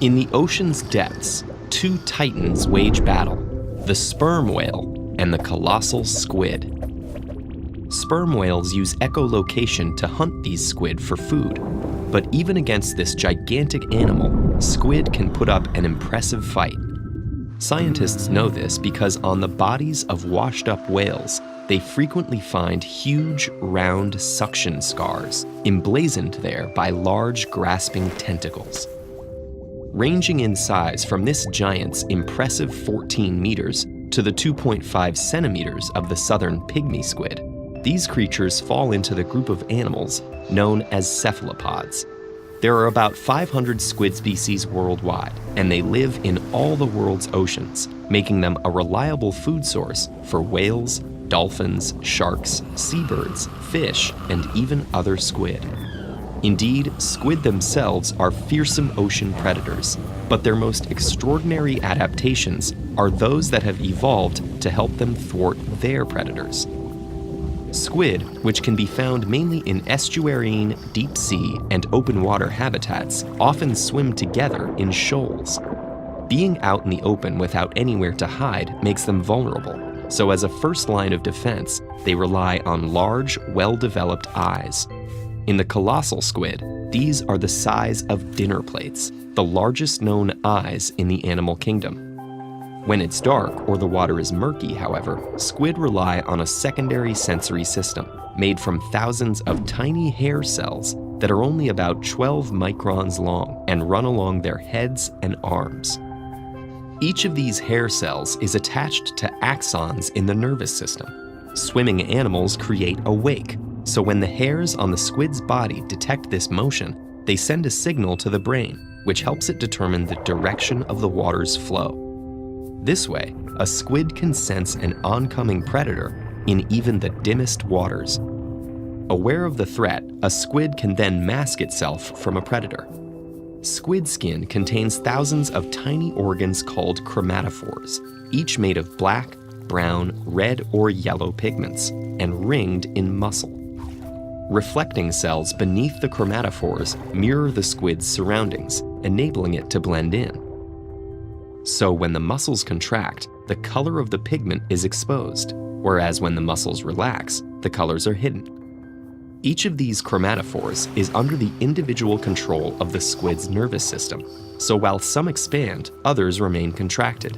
In the ocean's depths, two titans wage battle, the sperm whale and the colossal squid. Sperm whales use echolocation to hunt these squid for food, but even against this gigantic animal, squid can put up an impressive fight. Scientists know this because on the bodies of washed-up whales, they frequently find huge, round suction scars emblazoned there by large, grasping tentacles. Ranging in size from this giant's impressive 14 meters to the 2.5 centimeters of the southern pygmy squid, these creatures fall into the group of animals known as cephalopods. There are about 500 squid species worldwide, and they live in all the world's oceans, making them a reliable food source for whales, dolphins, sharks, seabirds, fish, and even other squid. Indeed, squid themselves are fearsome ocean predators, but their most extraordinary adaptations are those that have evolved to help them thwart their predators. Squid, which can be found mainly in estuarine, deep sea, and open water habitats, often swim together in shoals. Being out in the open without anywhere to hide makes them vulnerable, so as a first line of defense, they rely on large, well-developed eyes. In the colossal squid, these are the size of dinner plates, the largest known eyes in the animal kingdom. When it's dark or the water is murky, however, squid rely on a secondary sensory system made from thousands of tiny hair cells that are only about 12 microns long and run along their heads and arms. Each of these hair cells is attached to axons in the nervous system. Swimming animals create a wake, so when the hairs on the squid's body detect this motion, they send a signal to the brain, which helps it determine the direction of the water's flow. This way, a squid can sense an oncoming predator in even the dimmest waters. Aware of the threat, a squid can then mask itself from a predator. Squid skin contains thousands of tiny organs called chromatophores, each made of black, brown, red, or yellow pigments, and ringed in muscle. Reflecting cells beneath the chromatophores mirror the squid's surroundings, enabling it to blend in. So when the muscles contract, the color of the pigment is exposed, whereas when the muscles relax, the colors are hidden. Each of these chromatophores is under the individual control of the squid's nervous system, so while some expand, others remain contracted.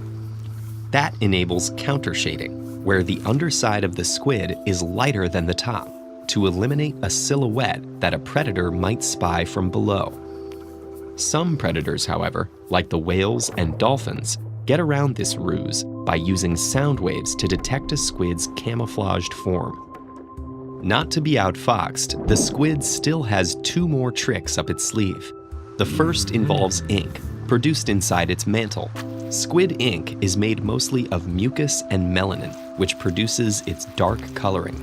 That enables countershading, where the underside of the squid is lighter than the top, to eliminate a silhouette that a predator might spy from below. Some predators, however, like the whales and dolphins, get around this ruse by using sound waves to detect a squid's camouflaged form. Not to be outfoxed, the squid still has two more tricks up its sleeve. The first involves ink, produced inside its mantle. Squid ink is made mostly of mucus and melanin, which produces its dark coloring.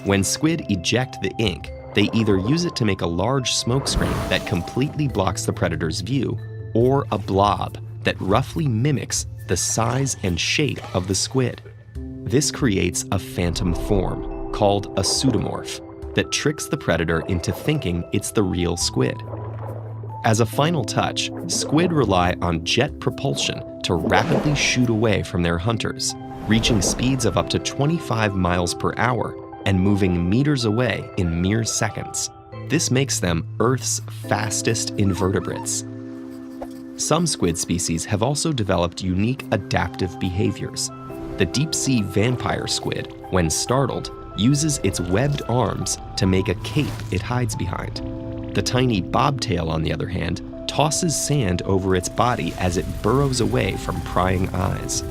When squid eject the ink, they either use it to make a large smoke screen that completely blocks the predator's view, or a blob that roughly mimics the size and shape of the squid. This creates a phantom form, called a pseudomorph, that tricks the predator into thinking it's the real squid. As a final touch, squid rely on jet propulsion to rapidly shoot away from their hunters, reaching speeds of up to 25 miles per hour and moving meters away in mere seconds. This makes them Earth's fastest invertebrates. Some squid species have also developed unique adaptive behaviors. The deep-sea vampire squid, when startled, uses its webbed arms to make a cape it hides behind. The tiny bobtail, on the other hand, tosses sand over its body as it burrows away from prying eyes.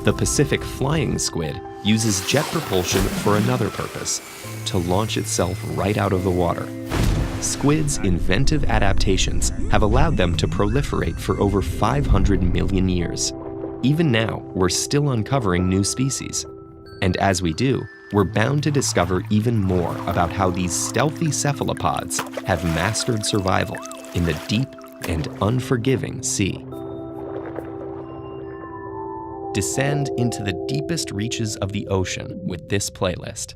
The Pacific flying squid uses jet propulsion for another purpose, to launch itself right out of the water. Squids' inventive adaptations have allowed them to proliferate for over 500 million years. Even now, we're still uncovering new species. And as we do, we're bound to discover even more about how these stealthy cephalopods have mastered survival in the deep and unforgiving sea. Descend into the deepest reaches of the ocean with this playlist.